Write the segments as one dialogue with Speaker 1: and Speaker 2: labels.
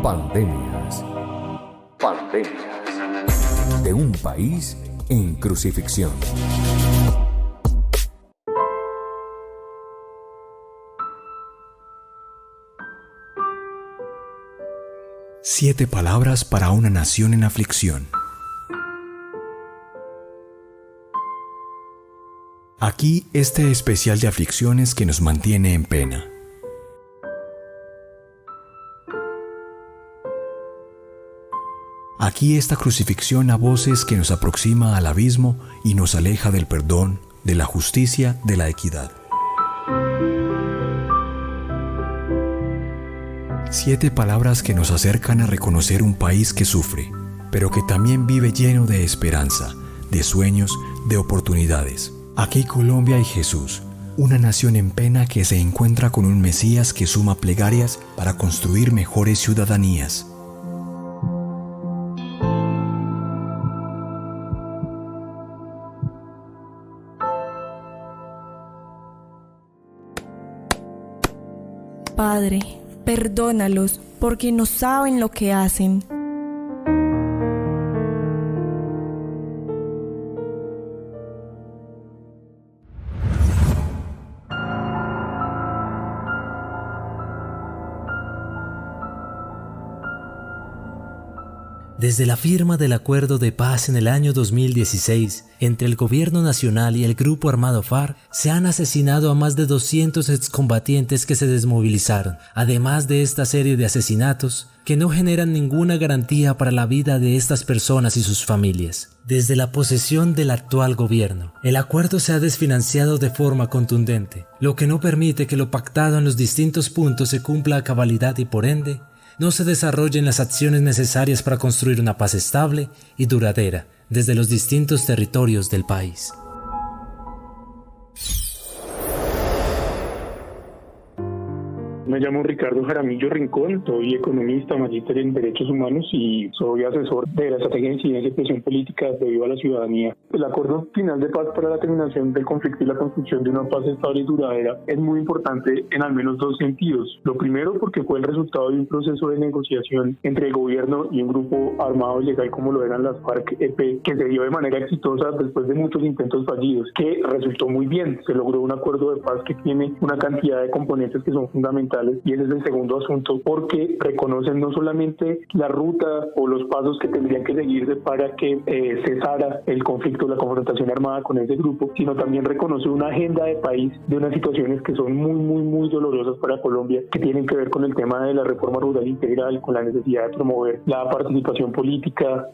Speaker 1: Pandemias. De un país en crucifixión. Siete palabras para una nación en aflicción. Aquí este especial de aflicciones que nos mantiene en pena. Aquí esta crucifixión a voces que nos aproxima al abismo y nos aleja del perdón, de la justicia, de la equidad. Siete palabras que nos acercan a reconocer un país que sufre, pero que también vive lleno de esperanza, de sueños, de oportunidades. Aquí Colombia y Jesús, una nación en pena que se encuentra con un Mesías que suma plegarias para construir mejores ciudadanías.
Speaker 2: Padre, perdónalos, porque no saben lo que hacen.
Speaker 3: Desde la firma del Acuerdo de Paz en el año 2016 entre el Gobierno Nacional y el Grupo Armado FARC, se han asesinado a más de 200 excombatientes que se desmovilizaron, además de esta serie de asesinatos que no generan ninguna garantía para la vida de estas personas y sus familias. Desde la posesión del actual gobierno, el acuerdo se ha desfinanciado de forma contundente, lo que no permite que lo pactado en los distintos puntos se cumpla a cabalidad y por ende, no se desarrollen las acciones necesarias para construir una paz estable y duradera desde los distintos territorios del país.
Speaker 4: Me llamo Ricardo Jaramillo Rincón, soy economista, magíster en Derechos Humanos y soy asesor de la Estrategia de Incidencia y Presión Política debido a la ciudadanía. El acuerdo final de paz para la terminación del conflicto y la construcción de una paz estable y duradera es muy importante en al menos dos sentidos. Lo primero, porque fue el resultado de un proceso de negociación entre el gobierno y un grupo armado ilegal como lo eran las FARC-EP, que se dio de manera exitosa después de muchos intentos fallidos, que resultó muy bien. Se logró un acuerdo de paz que tiene una cantidad de componentes que son fundamentales. Y ese es el segundo asunto, porque reconocen no solamente la ruta o los pasos que tendrían que seguirse para que cesara el conflicto, la confrontación armada con ese grupo, sino también reconoce una agenda de país de unas situaciones que son muy dolorosas para Colombia, que tienen que ver con el tema de la reforma rural integral, con la necesidad de promover la participación política,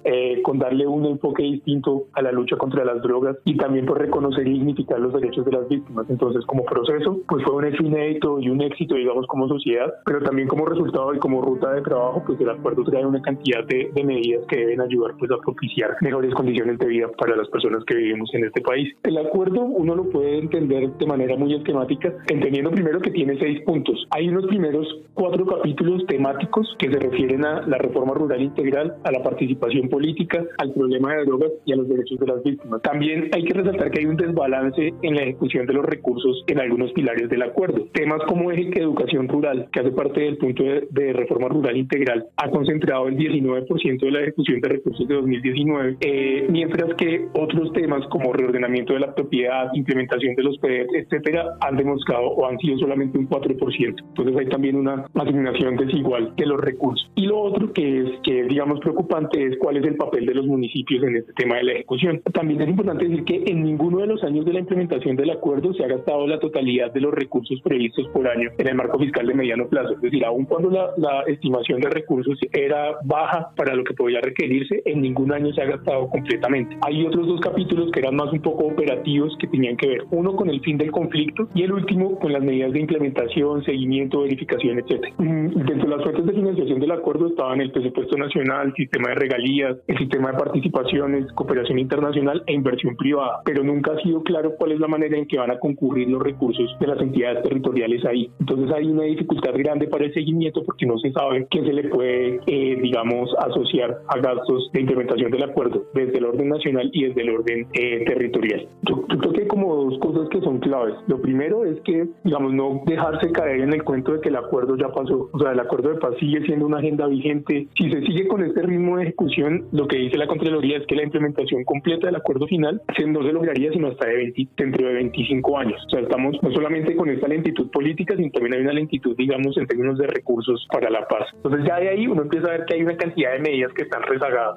Speaker 4: con darle un enfoque distinto a la lucha contra las drogas y también por reconocer y dignificar los derechos de las víctimas. Entonces, como proceso, pues fue un hecho inédito y un éxito, digamos, como sociedad, pero también como resultado y como ruta de trabajo, pues el acuerdo trae una cantidad de medidas que deben ayudar pues a propiciar mejores condiciones de vida para las personas que vivimos en este país. El acuerdo uno lo puede entender de manera muy esquemática, entendiendo primero que tiene 6 puntos. Hay unos primeros 4 capítulos temáticos que se refieren a la reforma rural integral, a la participación política, al problema de drogas y a los derechos de las víctimas. También hay que resaltar que hay un desbalance en la ejecución de los recursos en algunos pilares del acuerdo. Temas como eje que educación rural, que hace parte del punto de reforma rural integral, ha concentrado el 19% de la ejecución de recursos de 2019, mientras que otros temas como reordenamiento de la propiedad, implementación de los PEDs, etcétera, han demostrado o han sido solamente un 4%. Entonces hay también una asignación desigual de los recursos. Y lo otro que es digamos preocupante es cuál es el papel de los municipios en este tema de la ejecución. También es importante decir que en ninguno de los años de la implementación del acuerdo se ha gastado la totalidad de los recursos previstos por año en el marco fiscal de mediano plazo. Es decir, aun cuando la estimación de recursos era baja para lo que podía requerirse, en ningún año se ha gastado completamente. Hay otros 2 capítulos que eran más un poco operativos que tenían que ver, uno con el fin del conflicto y el último con las medidas de implementación, seguimiento, verificación, etcétera. Dentro de las fuentes de financiación del acuerdo estaban el presupuesto nacional, sistema de regalías, el sistema de participaciones, cooperación internacional e inversión privada, pero nunca ha sido claro cuál es la manera en que van a concurrir los recursos de las entidades territoriales ahí. Entonces hay una dificultad grande para el seguimiento porque no se sabe qué se le puede, asociar a gastos de implementación del acuerdo desde el orden nacional y desde el orden territorial. Yo creo que hay como dos cosas que son claves. Lo primero es que, no dejarse caer en el cuento de que el acuerdo ya pasó. O sea, el acuerdo de paz sigue siendo una agenda vigente. Si se sigue con este ritmo de ejecución, lo que dice la Contraloría es que la implementación completa del acuerdo final no se lograría sino hasta dentro de 25 años. O sea, estamos no solamente con esta lentitud política, sino también hay una lentitud, en términos de recursos para la paz. Entonces ya de ahí uno empieza a ver que hay una cantidad de medidas que están rezagadas.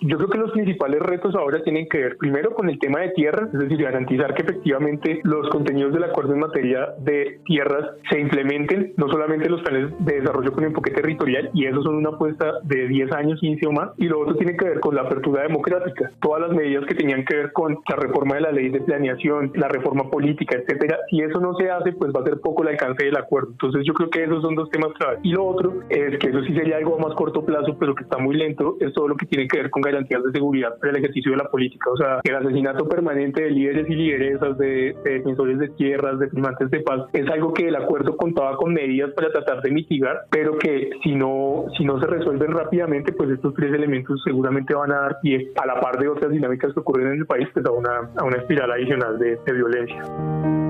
Speaker 4: Yo creo que los principales retos ahora tienen que ver primero con el tema de tierras, es decir, garantizar que efectivamente los contenidos del acuerdo en materia de tierras se implementen, no solamente los planes de desarrollo con enfoque territorial, y eso son una apuesta de 10 años, 15 o más, y lo otro tiene que ver con la apertura democrática. Todas las medidas que tenían que ver con la reforma de la ley de planeación, la reforma política, etcétera, si eso no se hace, pues va a ser poco el alcance del acuerdo. Entonces yo creo que esos son dos temas claves. Y lo otro es que eso sí sería algo a más corto plazo, pero que está muy lento, es todo lo que tiene que ver con garantías de seguridad para el ejercicio de la política. O sea, el asesinato permanente de líderes y lideresas, de defensores de tierras, de firmantes de paz, es algo que el acuerdo contaba con medidas para tratar de mitigar, pero que si no se resuelven rápidamente, pues estos tres elementos seguramente van a dar pie, a la par de otras dinámicas que ocurren en el país, pues a una espiral adicional de violencia.